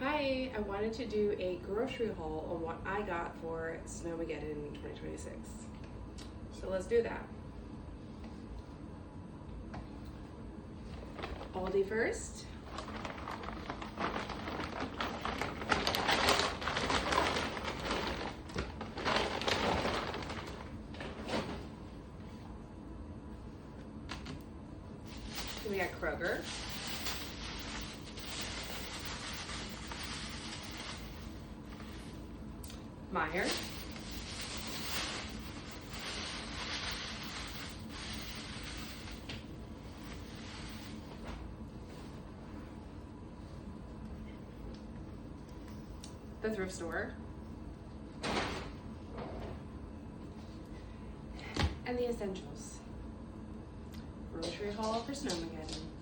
Hi, I wanted to do a grocery haul on what I got for Snowmageddon 2026. So let's do that. Aldi first. Then we got Kroger. Meijer. The thrift store. And the essentials. Grocery haul for Snowmageddon.